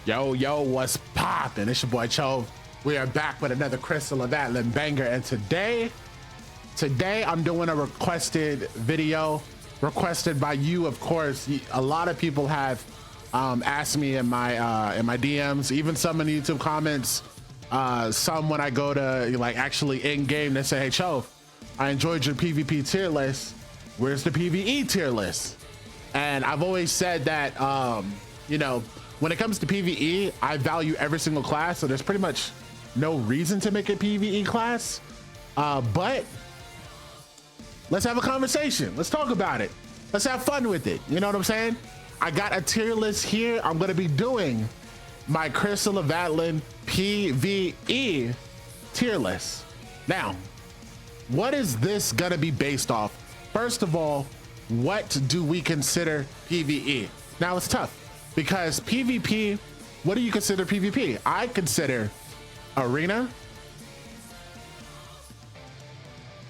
Yo, what's poppin'? It's your boy Cho. We are back with another Crystal of Atlan banger, and today I'm doing a requested video, requested by you, of course. A lot of people have asked me in my DMs, even some in the YouTube comments, some when I go to like actually in game, they say, hey Cho, I enjoyed your PvP tier list. Where's the PVE tier list? And I've always said that, you know, when it comes to PVE, I value every single class, so there's pretty much no reason to make a PVE class. But let's have a conversation. Let's talk about it. Let's have fun with it. You know what I'm saying? I got a tier list here. I'm gonna be doing my Crystal of Atlan PVE tier list. Now, what is this gonna be based off? First of all, what do we consider PVE? Now it's tough because PvP, what do you consider PvP? I consider Arena,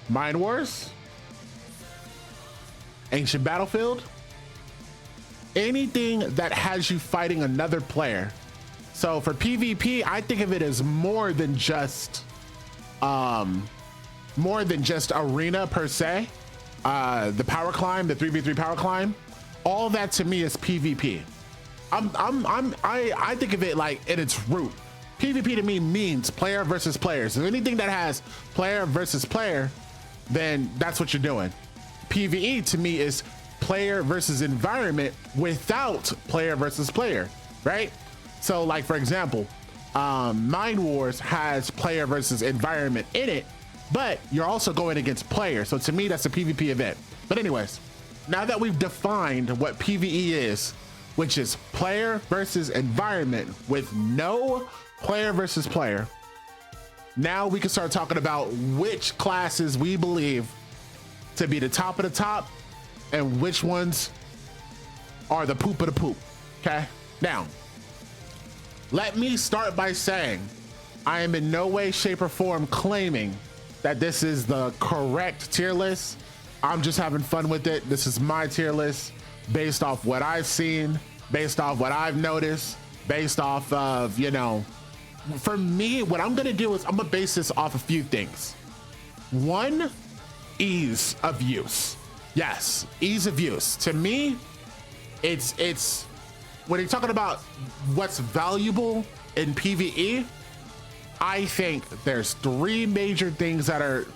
Mind Wars, Ancient Battlefield, anything that has you fighting another player. So for PvP, I think of it as more than just arena per se. The power climb, the 3v3 power climb, all that to me is PvP. I think of it like in its root. PvP to me means player versus player. So anything that has player versus player, then that's what you're doing. PvE to me is player versus environment without player versus player, right? So like, for example, Mind Wars has player versus environment in it, but you're also going against players. So to me, that's a PvP event. But anyways, now that we've defined what PvE is, which is player versus environment with no player versus player, now we can start talking about which classes we believe to be the top of the top and which ones are the poop of the poop. Okay, now let me start by saying I am in no way, shape, or form claiming that this is the correct tier list. I'm just having fun with it. This is my tier list based off what I've seen, based off what I've noticed, based off of, you know, for me, what I'm gonna do is I'm gonna base this off a few things. One, ease of use. Yes, ease of use. To me, it's when you're talking about what's valuable in PvE, I think there's three major things that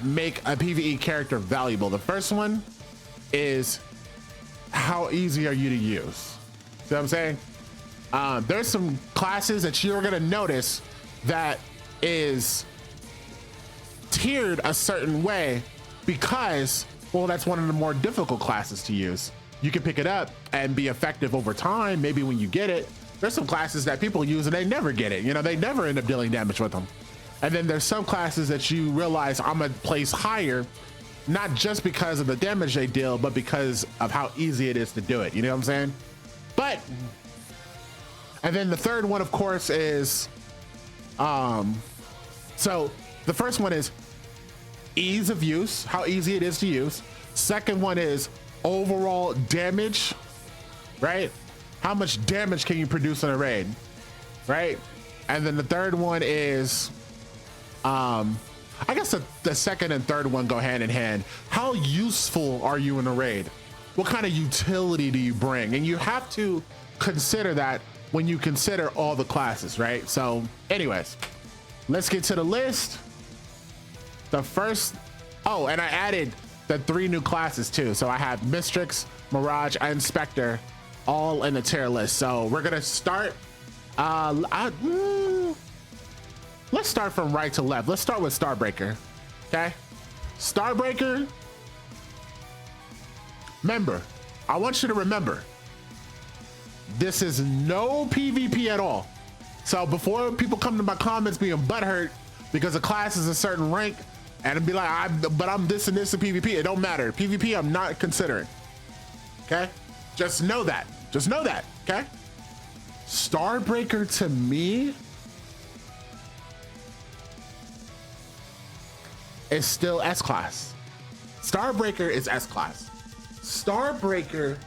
make a PvE character valuable. The first one is how easy are you to use? See what I'm saying? There's some classes that you're gonna notice that is tiered a certain way because, well, that's one of the more difficult classes to use. You can pick it up and be effective over time. Maybe when you get it, there's some classes that people use and they never get it. You know, they never end up dealing damage with them. And then there's some classes that you realize I'm gonna place higher, not just because of the damage they deal, but because of how easy it is to do it. You know what I'm saying? But, and then the third one, of course, is, so the first one is ease of use, how easy it is to use. Second one is overall damage, right? How much damage can you produce in a raid, right? And then the third one is, I guess the second and third one go hand in hand. How useful are you in a raid? What kind of utility do you bring? And you have to consider that when you consider all the classes, right? So anyways, let's get to the list. The first, oh, and I added the 3 new classes too. So I have Mistrix, Mirage, and Spectre all in the tier list. So we're gonna start, let's start from right to left. Let's start with Starbreaker, okay? Starbreaker, remember, I want you to remember, this is no PvP at all. So before people come to my comments being butthurt because the class is a certain rank and be like, I'm this and this in PvP, it don't matter. PvP, I'm not considering, okay? Just know that, okay? Starbreaker to me is still S-class. Starbreaker is S-class. Starbreaker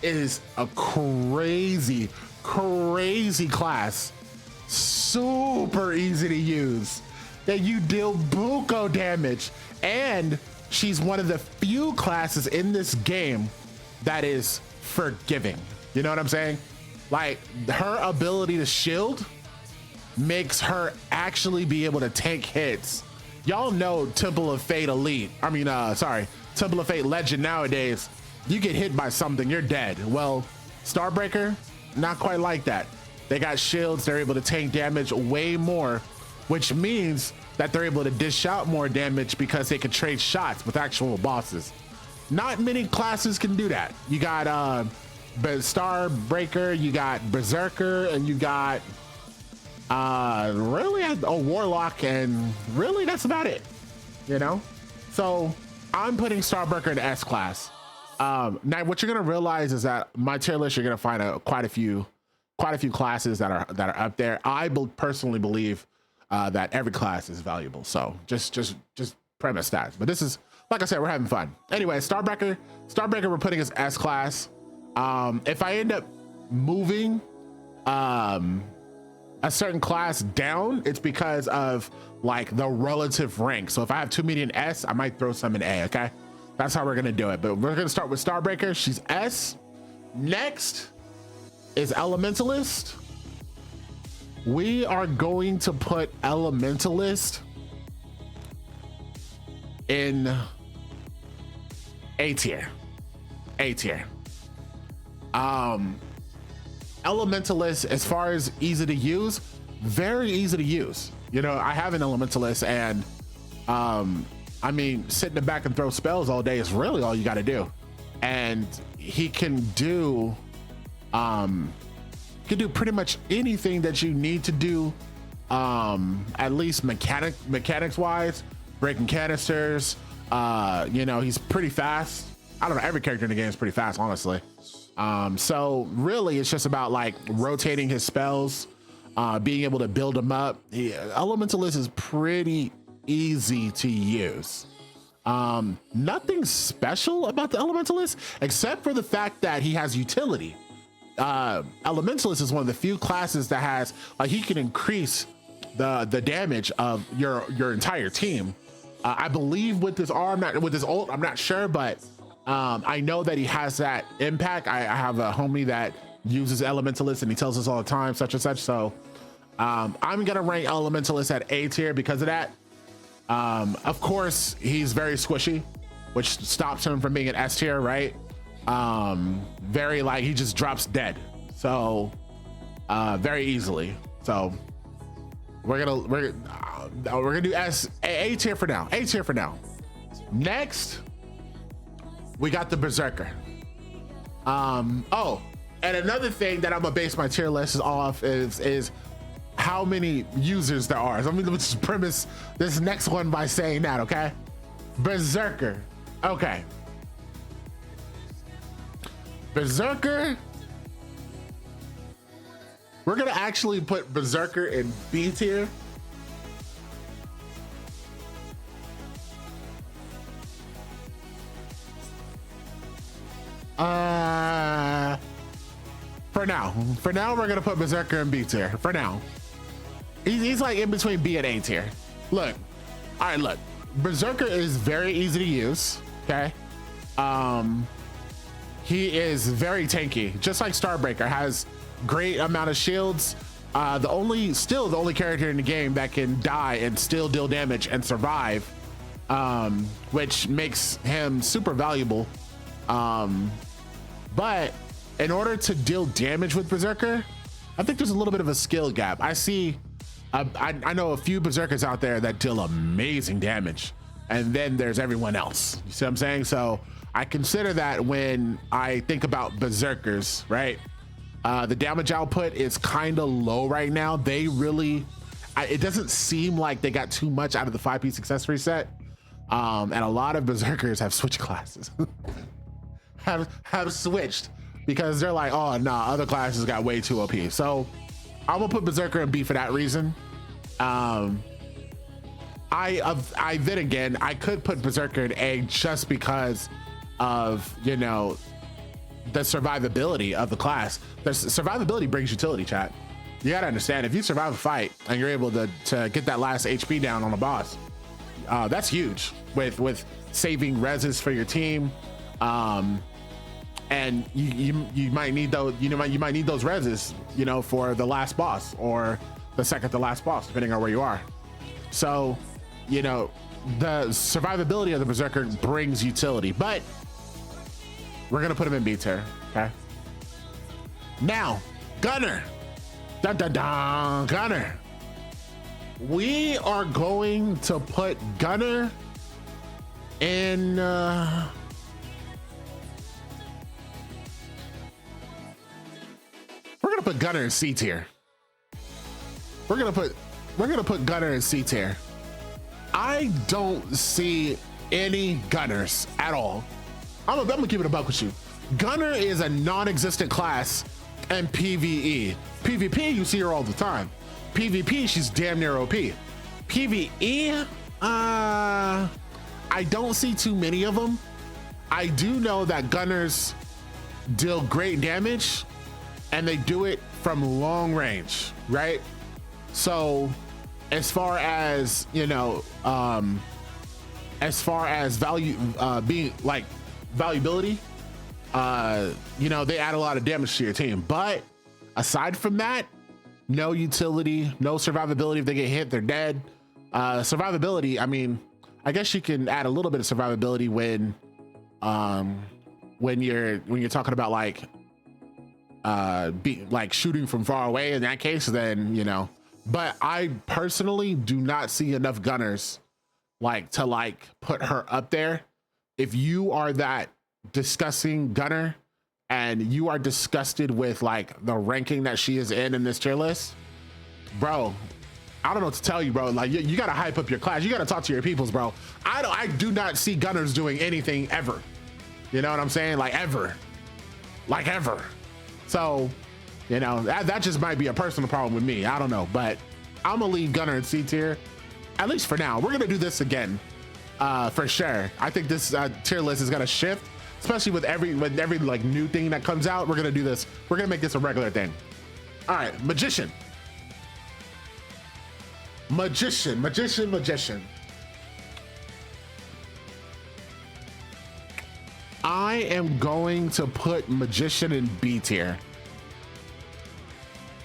is a crazy, crazy class, super easy to use, that you deal buco damage, and she's one of the few classes in this game that is forgiving. You know what I'm saying? Like, her ability to shield makes her actually be able to tank hits. Y'all know Temple of Fate Elite, Temple of Fate Legend nowadays, you get hit by something, you're dead. Well, Starbreaker, not quite like that. They got shields, they're able to tank damage way more, which means that they're able to dish out more damage because they can trade shots with actual bosses. Not many classes can do that. You got Starbreaker, you got Berserker, and you got really a Warlock, and really that's about it, you know? So I'm putting Starbreaker in S class. Now what you're gonna realize is that my tier list, you're gonna find quite a few classes that are up there. I personally believe that every class is valuable, so just premise that. But this is, like I said, we're having fun. Anyway, Starbreaker we're putting as S class. If I end up moving a certain class down, it's because of like the relative rank. So if I have too many in S, I might throw some in A. Okay, that's how we're gonna do it. But we're gonna start with Starbreaker. She's S. Next is Elementalist. We are going to put Elementalist in A tier. A tier. Elementalist, as far as easy to use, very easy to use. You know, I have an Elementalist, and I mean, sit in the back and throw spells all day is really all you got to do. And he can do pretty much anything that you need to do, at least mechanics wise, breaking canisters. You know, he's pretty fast. I don't know, every character in the game is pretty fast, honestly. So really it's just about like rotating his spells, being able to build them up. Elementalist is pretty easy to use. Nothing special about the Elementalist except for the fact that he has utility. Elementalist is one of the few classes that has, like, he can increase the damage of your entire team. I believe with his ult, I'm not sure, but I know that he has that impact. I have a homie that uses Elementalist and he tells us all the time, such and such. So I'm gonna rank Elementalist at A tier because of that. Of course, he's very squishy, which stops him from being an S tier, right? Very, like, he just drops dead, so very easily. So we're gonna do A tier for now. A tier for now. Next, we got the Berserker. Oh, and another thing that I'm gonna base my tier list off is how many users there are. So I'm gonna just premise this next one by saying that, okay? Berserker. Okay. Berserker. We're gonna actually put Berserker in B tier. For now, we're gonna put Berserker in B tier. For now, he's like in between B and A tier. Look, all right, look, Berserker is very easy to use. Okay, he is very tanky, just like Starbreaker. Has great amount of shields. The only character in the game that can die and still deal damage and survive, which makes him super valuable. But in order to deal damage with Berserker, I think there's a little bit of a skill gap. I see, I know a few Berserkers out there that deal amazing damage, and then there's everyone else. You see what I'm saying? So I consider that when I think about Berserkers, right? The damage output is kind of low right now. They really, it doesn't seem like they got too much out of the 5-piece accessory set. And a lot of Berserkers have switched classes. have switched because they're like, oh nah, other classes got way too OP. So I'm gonna put Berserker in B for that reason. I then again, I could put Berserker in A just because of, you know, the survivability of the class. The survivability brings utility, chat. You gotta understand, if you survive a fight and you're able to get that last HP down on a boss, that's huge with saving reses for your team. And you might need those, you might need those reses, for the last boss or the second to last boss, depending on where you are. So, the survivability of the Berserker brings utility, but we're gonna put him in B tier, okay? Now, Gunner. Dun, dun, dun, Gunner. We are going to put Gunner in we're gonna put Gunner in C tier. We're gonna put Gunner in C tier. I don't see any Gunners at all. I'm gonna keep it a buck with you. Gunner is a non-existent class in PVE. PvP, you see her all the time. PvP, she's damn near OP. PvE, I don't see too many of them. I do know that Gunners deal great damage and they do it from long range, right? So as far as, as far as being like valuability, they add a lot of damage to your team. But aside from that, no utility, no survivability. If they get hit, they're dead. Survivability, I mean, I guess you can add a little bit of survivability when you're talking about like shooting from far away. In that case, then but I personally do not see enough Gunners to put her up there. If you are that disgusting Gunner and you are disgusted with the ranking that she is in this tier list, bro, I don't know what to tell you, bro. You gotta hype up your class. You gotta talk to your peoples, bro. I do not see Gunners doing anything ever. You know what I'm saying? Ever. So, that just might be a personal problem with me. I don't know, but I'm gonna leave Gunner in C tier, at least for now. We're gonna do this again, for sure. I think this tier list is gonna shift, especially with every new thing that comes out. We're gonna do this. We're gonna make this a regular thing. All right, Magician. I am going to put Magician in B tier.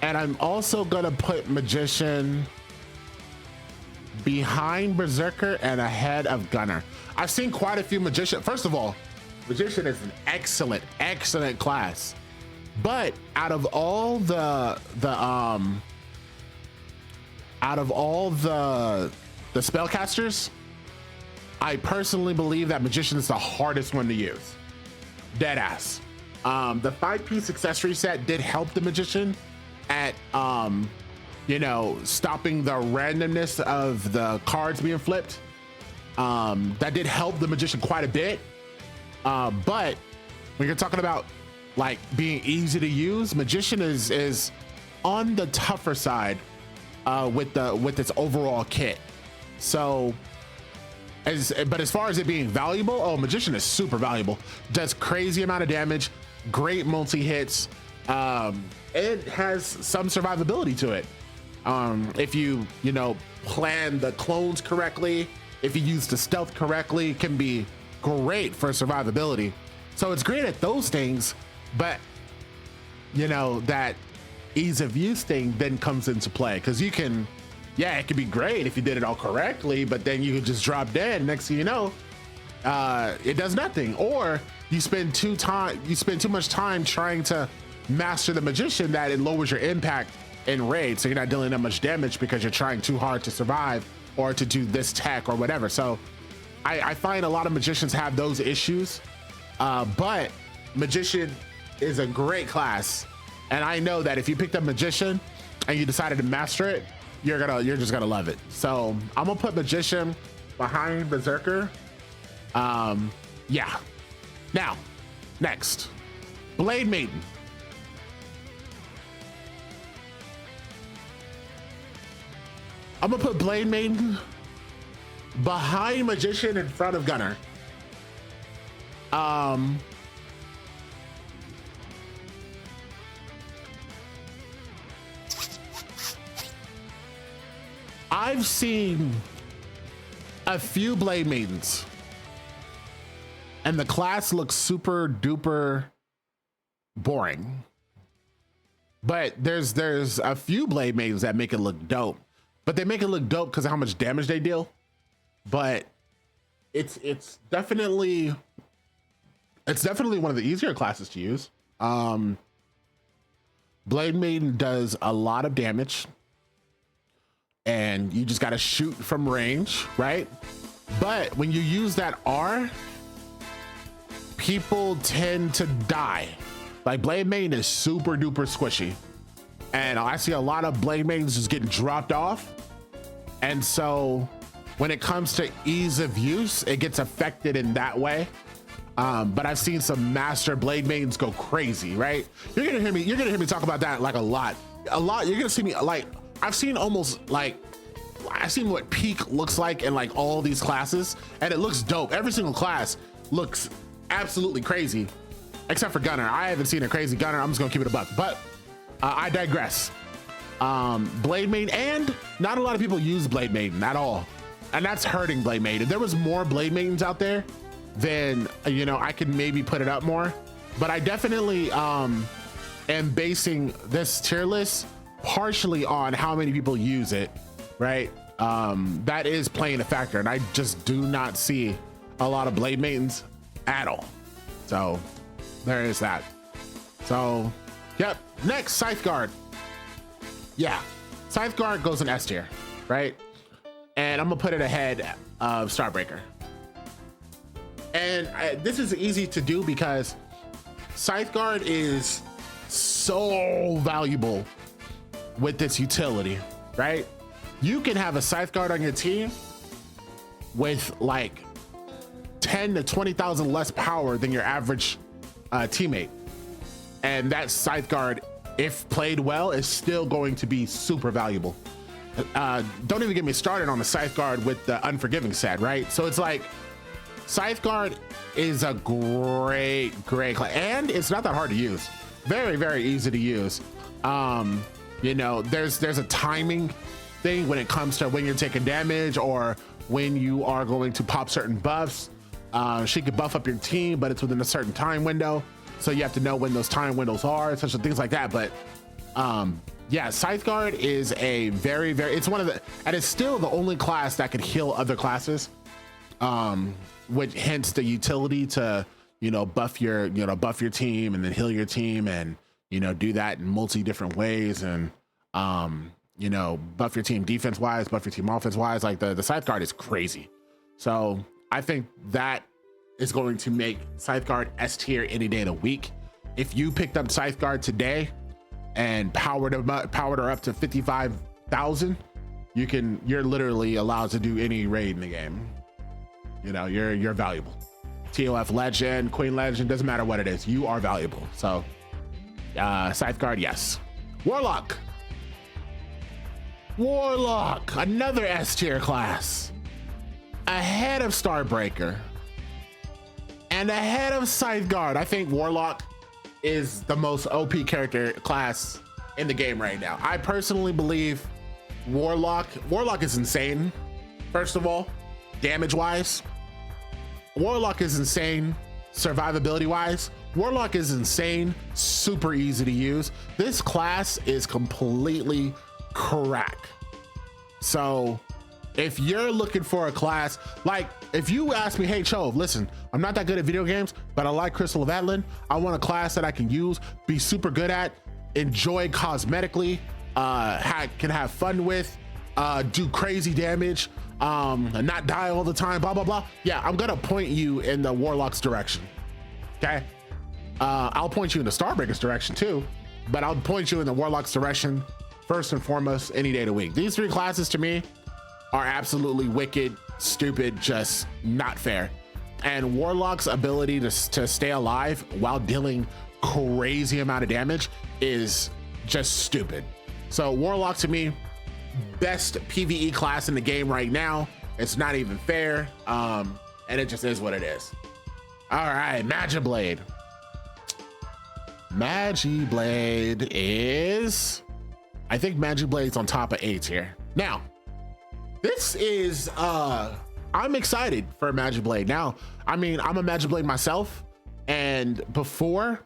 And I'm also gonna put Magician behind Berserker and ahead of Gunner. I've seen quite a few Magician. First of all, Magician is an excellent class. But out of all the spellcasters, I personally believe that Magician is the hardest one to use. Deadass. The 5-piece accessory set did help the Magician at stopping the randomness of the cards being flipped. That did help the Magician quite a bit. But when you're talking about being easy to use, Magician is on the tougher side with its overall kit. So but as far as it being valuable, Magician is super valuable. Does crazy amount of damage, great multi-hits. It has some survivability to it. If you plan the clones correctly, if you use the stealth correctly, it can be great for survivability. So it's great at those things, but that ease of use thing then comes into play, because you can, it could be great if you did it all correctly, but then you could just drop dead. Next thing you know, it does nothing, or you spend too much time trying to master the Magician that it lowers your impact in raid, so you're not dealing that much damage because you're trying too hard to survive or to do this tech or whatever. So I find a lot of Magicians have those issues, but Magician is a great class, and I know that if you picked up Magician and you decided to master it, you're just gonna love it. So I'm gonna put Magician behind Berserker. Now, next, Blade Maiden. I'm gonna put Blade Maiden behind Magician in front of Gunner. I've seen a few Blade Maidens and the class looks super duper boring. But there's a few Blade Maidens that make it look dope. But they make it look dope because of how much damage they deal. But it's definitely one of the easier classes to use. Blade Maiden does a lot of damage. And you just gotta shoot from range, right? But when you use that R, people tend to die. Like Blade Maiden is super duper squishy. And I see a lot of Blade Maidens just getting dropped off. And so when it comes to ease of use, it gets affected in that way. But I've seen some master Blade Maidens go crazy, right? You're gonna hear me talk about that like a lot. You're gonna see me like, I've seen what peak looks like in like all these classes, and it looks dope. Every single class looks absolutely crazy, except for Gunner. I haven't seen a crazy Gunner. I'm just gonna keep it a buck, but I digress. Blade Maiden, and not a lot of people use Blade Maiden at all, and that's hurting Blade Maiden. If there was more Blade Maidens out there, then I could maybe put it up more, but I definitely am basing this tier list partially on how many people use it, right? That is playing a factor, and I just do not see a lot of Blade Maidens at all. So there is that. So yep, next, Scythe Guard. Yeah, Scythe Guard goes in S tier, right? And I'm gonna put it ahead of Starbreaker. And this is easy to do because Scythe Guard is so valuable with this utility, right? You can have a Scythe Guard on your team with like 10 to 20,000 less power than your average teammate. And that Scythe Guard, if played well, is still going to be super valuable. Don't even get me started on the Scythe Guard with the Unforgiving set, right? So it's like, Scythe Guard is a great class, and it's not that hard to use. Very, very easy to use. There's a timing thing when it comes to when you're taking damage or when you are going to pop certain buffs. She could buff up your team, but it's within a certain time window. So you have to know when those time windows are, such as things like that. But yeah, Scythe Guard is a very, very, it's one of the, and it's still the only class that could heal other classes. Which hence the utility to, buff your team and then heal your team and, do that in multi different ways and, buff your team defense wise, buff your team offense wise. Like the Scythe Guard is crazy. So I think that is going to make Scythe Guard S tier any day of the week. If you picked up Scythe Guard today and powered her up to 55,000, you're literally allowed to do any raid in the game. You're valuable. TOF legend, Queen legend, doesn't matter what it is, you are valuable. So Scythe Guard, yes. Warlock, another S tier class, ahead of Starbreaker and ahead of Scythe Guard. I think Warlock is the most OP character class in the game right now. I personally believe Warlock is insane. First of all, damage wise, Warlock is insane. Survivability wise, Warlock is insane. Super easy to use. This class is completely crack. So if you're looking for a class, like if you ask me, hey Chove, listen, I'm not that good at video games, but I like Crystal of Atlan. I want a class that I can use, be super good at, enjoy cosmetically, can have fun with, do crazy damage, and not die all the time, blah, blah, blah. Yeah, I'm gonna point you in the Warlock's direction, okay? I'll point you in the Starbreaker's direction too, but I'll point you in the Warlock's direction first and foremost any day of the week. These three classes to me are absolutely wicked, stupid, just not fair. And Warlock's ability to stay alive while dealing crazy amount of damage is just stupid. So Warlock to me, best PVE class in the game right now. It's not even fair, and it just is what it is. All right, Magiblade. Magiblade is, I think Magiblade's on top of 8 here. Now, This is I'm excited for Magic Blade. Now, I mean, I'm a Magic Blade myself, and before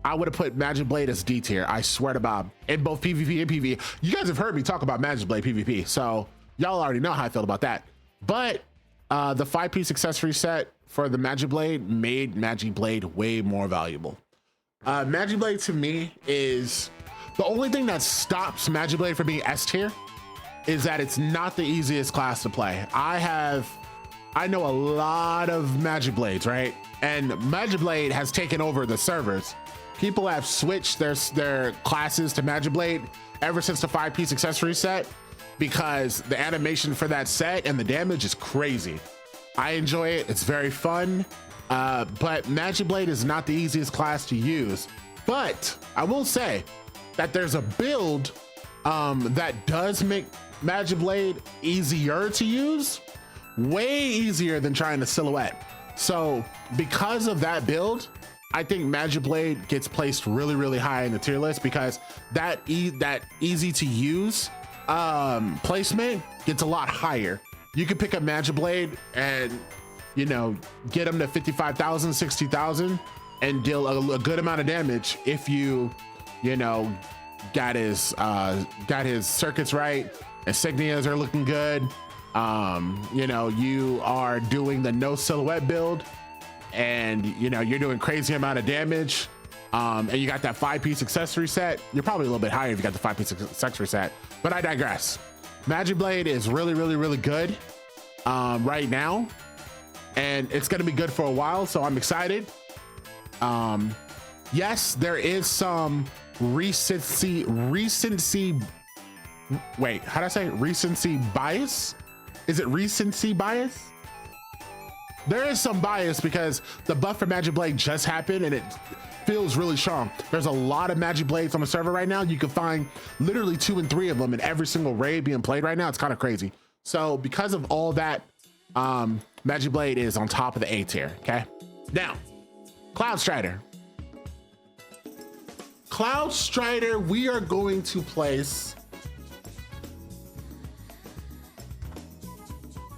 I would have put Magic Blade as D tier. I swear to Bob, in both PvP and PvE. You guys have heard me talk about Magic Blade PvP, so y'all already know how I feel about that. But the 5-piece accessory set for the Magic Blade made Magic Blade way more valuable. Magic Blade to me is the only thing that stops Magic Blade from being S tier is that it's not the easiest class to play. I know a lot of Magic Blades, right? And Magic Blade has taken over the servers. People have switched their classes to Magic Blade ever since the 5-piece accessory set because the animation for that set and the damage is crazy. I enjoy it, it's very fun, but Magic Blade is not the easiest class to use. But I will say that there's a build that does make Magic Blade easier to use, way easier than trying to silhouette. So because of that build, I think Magic Blade gets placed really, really high in the tier list because that easy to use placement gets a lot higher. You can pick up Magic Blade and, you know, get them to 55,000, 60,000 and deal a good amount of damage if you know, got his circuits right, insignias are looking good. You know, you are doing the no silhouette build and you know you're doing crazy amount of damage, and you got that 5-piece accessory set. You're probably a little bit higher if you got the 5-piece accessory set, but I digress. Magic Blade is really, really, really good right now, and it's going to be good for a while, so I'm excited. Yes, there is some recency wait, how do I say recency bias? Is it recency bias? There is some bias because the buff for Magic Blade just happened and it feels really strong. There's a lot of Magic Blades on the server right now. You can find literally 2 and 3 of them in every single raid being played right now. It's kind of crazy. So because of all that, Magic Blade is on top of the A tier, okay? Now, Cloud Strider. Cloud Strider, we are going to place,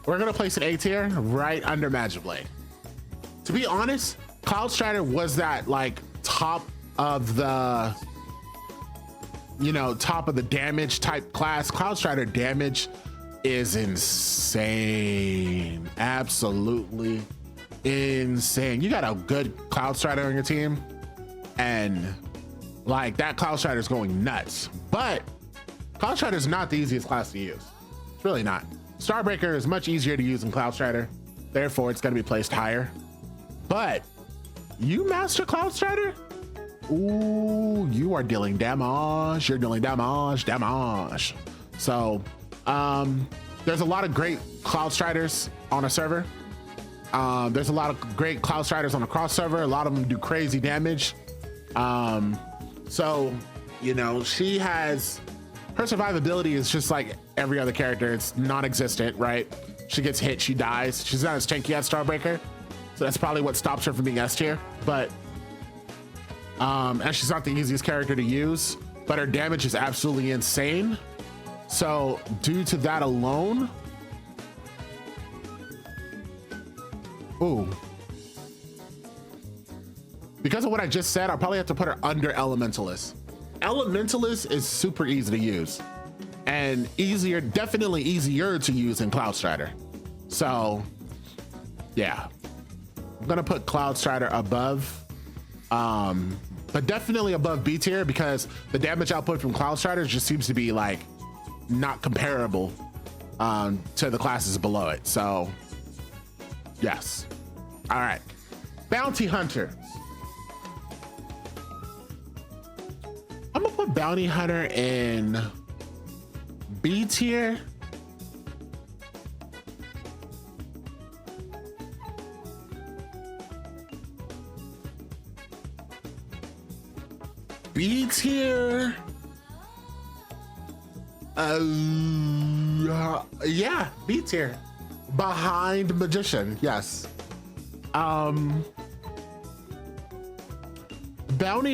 we're gonna place an A tier right under Magic Blade. To be honest, Cloud Strider was that like top of the, you know, top of the damage type class. Cloud Strider damage is insane, absolutely insane. You got a good Cloud Strider on your team and like that Cloud Strider is going nuts, but Cloud Strider is not the easiest class to use. It's really not. Starbreaker is much easier to use than Cloud Strider, therefore it's going to be placed higher. But you master Cloud Strider, ooh, you are dealing damage. You're dealing damage. So there's a lot of great Cloud Striders on a server. There's a lot of great Cloud Striders on a cross server. A lot of them do crazy damage. So, you know, she has, her survivability is just like every other character. It's non-existent, right? She gets hit, she dies. She's not as tanky as Starbreaker. So that's probably what stops her from being S tier. But, and she's not the easiest character to use, but her damage is absolutely insane. So due to that alone, ooh. Because of what I just said, I'll probably have to put her under Elementalist. Elementalist is super easy to use and easier, definitely easier to use than Cloud Strider. So yeah, I'm gonna put Cloud Strider above, but definitely above B tier because the damage output from Cloud Strider just seems to be like not comparable to the classes below it. So yes. All right, Bounty Hunter. I'm gonna put Bounty Hunter in B tier. B tier. Yeah, B tier. Behind Magician, yes. Bounty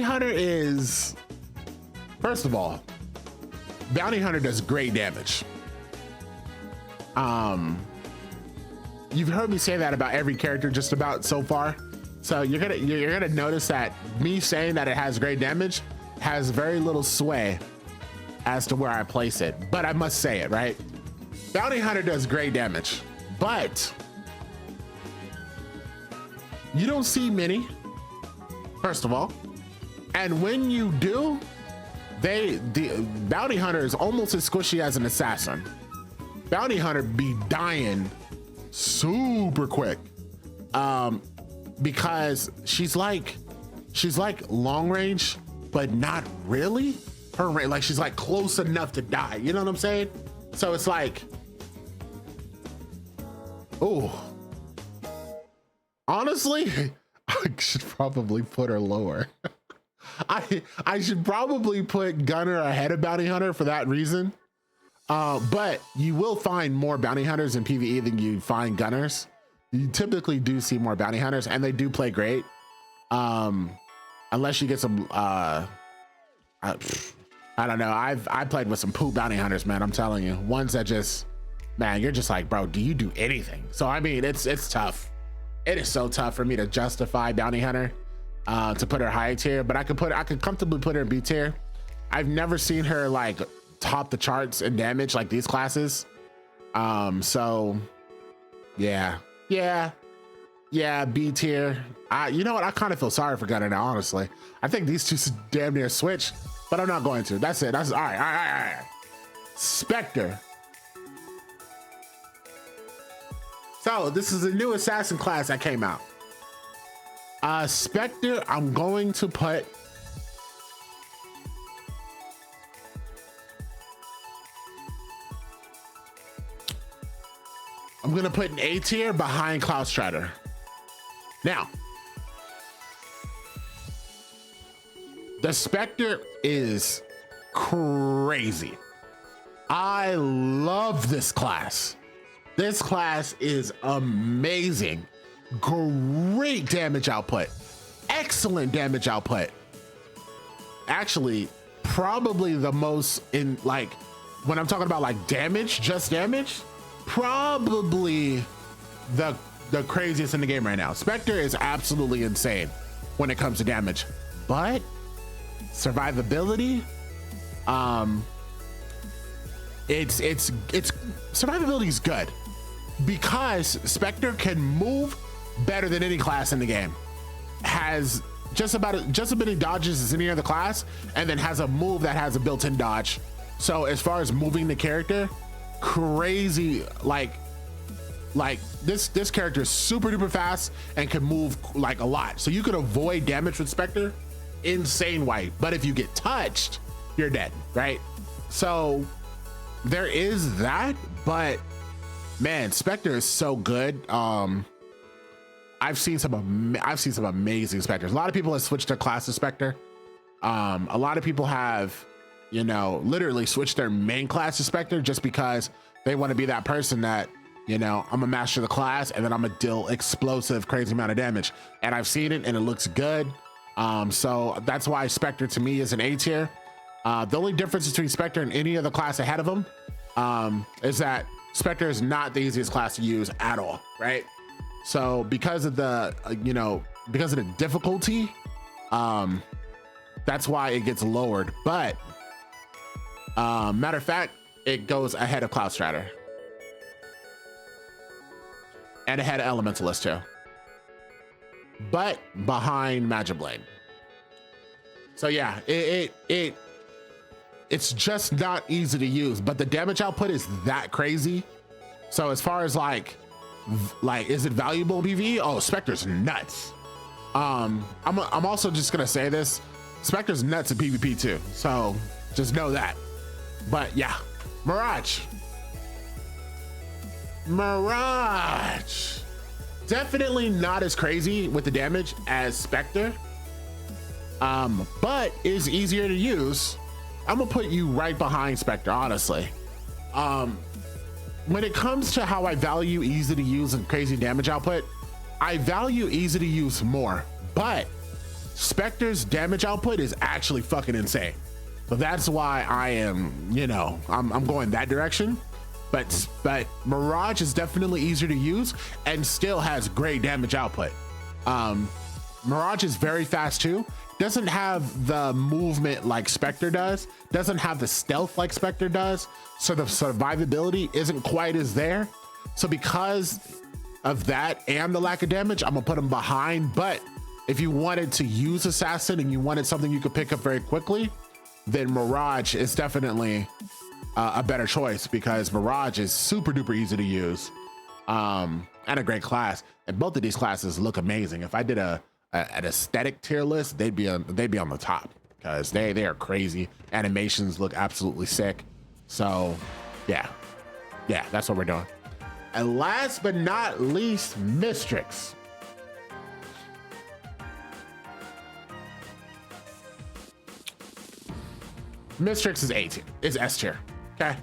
Hunter is, first of all, Bounty Hunter does great damage. You've heard me say that about every character just about so far. So you're gonna notice that me saying that it has great damage has very little sway as to where I place it, but I must say it, right? Bounty Hunter does great damage, but you don't see many, first of all. And when you do, the Bounty Hunter is almost as squishy as an assassin. Bounty Hunter be dying super quick, because she's like long range, but not really. Her range, like she's like close enough to die. You know what I'm saying? So it's like, oh, honestly, I should probably put her lower. I should probably put Gunner ahead of Bounty Hunter for that reason. But you will find more Bounty Hunters in PvE than you find Gunners. You typically do see more Bounty Hunters, and they do play great. Unless you get some, I don't know. I played with some poop Bounty Hunters, man. I'm telling you, ones that just, man, you're just like, bro, do you do anything? So I mean, it's tough. It is so tough for me to justify Bounty Hunter, to put her high tier, but I could comfortably put her in B tier. I've never seen her like top the charts in damage like these classes. So yeah, B tier. You know what? I kind of feel sorry for Gunner now, honestly. I think these two damn near switch, but I'm not going to. That's it. That's all right. Spectre. So this is a new assassin class that came out. Spectre, I'm going to put an A tier behind Cloud Strider. Now, the Spectre is crazy. I love this class. This class is amazing. Great damage output. Excellent damage output. Actually, probably the most in, like, when I'm talking about like damage, just damage, probably the craziest in the game right now. Spectre is absolutely insane when it comes to damage, but survivability, it's survivability is good because Spectre can move better than any class in the game. Has just as many dodges as any other class, and then has a move that has a built-in dodge. So as far as moving the character, crazy, like this character is super duper fast and can move like a lot. So you can avoid damage with Spectre insane way, but if you get touched, you're dead, right? So there is that, but man, Spectre is so good. I've seen some amazing Spectres. A lot of people have switched their class to Spectre. A lot of people have, you know, literally switched their main class to Spectre just because they want to be that person that, you know, I'm a master of the class and then I'm gonna deal explosive, crazy amount of damage. And I've seen it and it looks good. So that's why Spectre to me is an A tier. The only difference between Spectre and any other class ahead of him is that Spectre is not the easiest class to use at all, right? So because of the, because of the difficulty, that's why it gets lowered. But matter of fact, it goes ahead of Cloud Strider and ahead of Elementalist too, but behind Magic Blade. So yeah, it's just not easy to use, but the damage output is that crazy. So as far as like is it valuable PvE? Oh, Spectre's nuts. I'm also just gonna say this, Spectre's nuts in PvP too, so just know that. But yeah, Mirage, definitely not as crazy with the damage as Spectre, but is easier to use. I'm gonna put you right behind Spectre, honestly. When it comes to how I value easy to use and crazy damage output, I value easy to use more, but Spectre's damage output is actually fucking insane. So that's why I am, I'm going that direction. but Mirage is definitely easier to use and still has great damage output. Mirage is very fast too. Doesn't have the movement like Spectre does. Doesn't have the stealth like Spectre does. So the survivability isn't quite as there. So because of that and the lack of damage, I'm gonna put him behind. But if you wanted to use Assassin and you wanted something you could pick up very quickly, then Mirage is definitely a better choice, because Mirage is super duper easy to use and a great class. And both of these classes look amazing. If I did an aesthetic tier list, they'd be on the top, because they are crazy. Animations look absolutely sick. So yeah, that's what we're doing. And last but not least, Mistrix. Mistrix is A tier, is S tier, okay?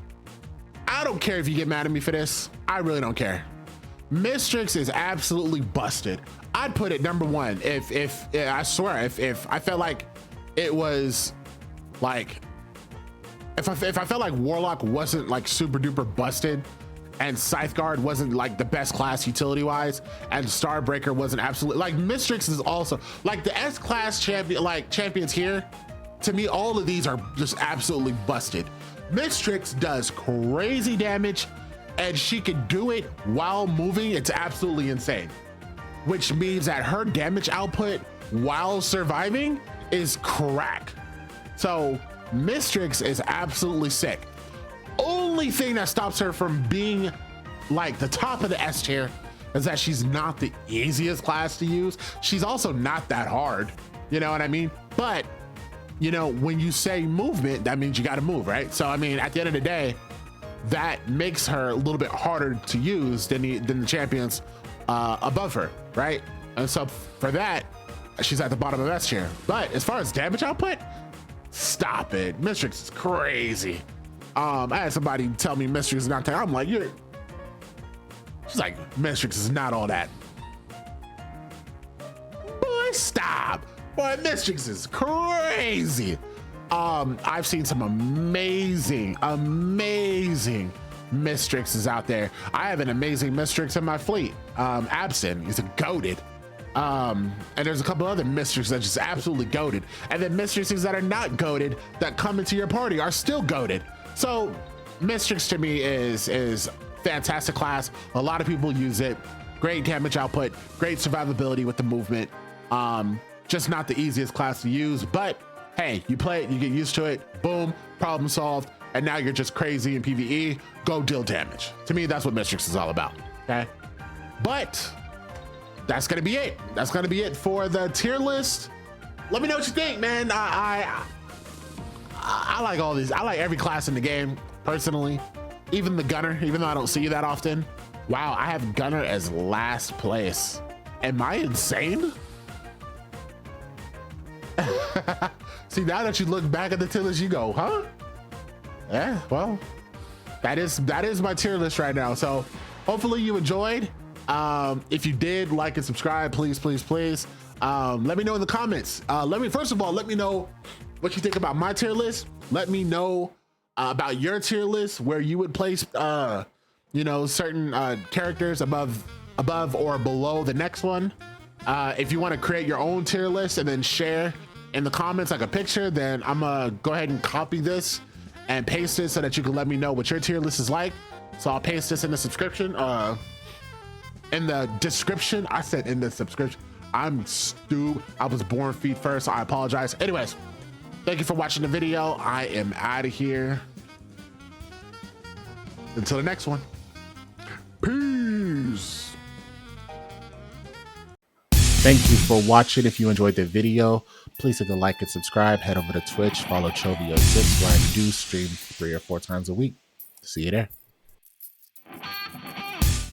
I don't care if you get mad at me for this. I really don't care. Mistrix is absolutely busted. I'd put it number one. If I swear, if I felt like it was like, if I felt like Warlock wasn't like super duper busted, and Scytheguard wasn't like the best class utility wise, and Starbreaker wasn't absolutely, like, Mistrix is also like the S class champions here. To me, all of these are just absolutely busted. Mistrix does crazy damage, and she can do it while moving. It's absolutely insane, which means that her damage output while surviving is crack. So Mistrix is absolutely sick. Only thing that stops her from being like the top of the S tier is that she's not the easiest class to use. She's also not that hard, you know what I mean? But you know, when you say movement, that means you got to move, right? So I mean, at the end of the day, that makes her a little bit harder to use than the champions above her, right? And so for that, she's at the bottom of S tier. But as far as damage output, stop it. Mistrix is crazy. I had somebody tell me Mistrix is not that. I'm like, she's like, Mistrix is not all that. Boy, stop. Boy, Mistrix is crazy. I've seen some amazing Mistrixes out there. I have an amazing Mistrix in my fleet. Absent, he's a goated. And there's a couple other Mistrixes that just absolutely goated. And then Mistrixes that are not goated that come into your party are still goated. So Mistrix to me is fantastic class. A lot of people use it. Great damage output, great survivability with the movement. Just not the easiest class to use, but hey, you play it, you get used to it, boom, problem solved, and now you're just crazy in PVE, go deal damage. To me, that's what Mistrix is all about, okay? But that's gonna be it. That's gonna be it for the tier list. Let me know what you think, man. I like all these. I like every class in the game, personally. Even the Gunner, even though I don't see you that often. Wow, I have Gunner as last place. Am I insane? See, now that you look back at the tier list, you go, huh? Yeah, well, that is my tier list right now. So hopefully you enjoyed. If you did, like and subscribe, please. Let me know in the comments. First of all, let me know what you think about my tier list. Let me know about your tier list, where you would place you know, certain characters above or below the next one. If you want to create your own tier list and then share in the comments like a picture, then I'm gonna go ahead and copy this and paste it so that you can let me know what your tier list is like. So I'll paste this in the subscription, in the description. I said in the subscription. I'm stupid. I was born feet first, so I apologize. Anyways, thank you for watching the video. I am out of here. Until the next one. Peace. Thank you for watching. If you enjoyed the video, please hit the like and subscribe. Head over to Twitch, follow Chovio6, where I do stream 3 or 4 times a week. See you there.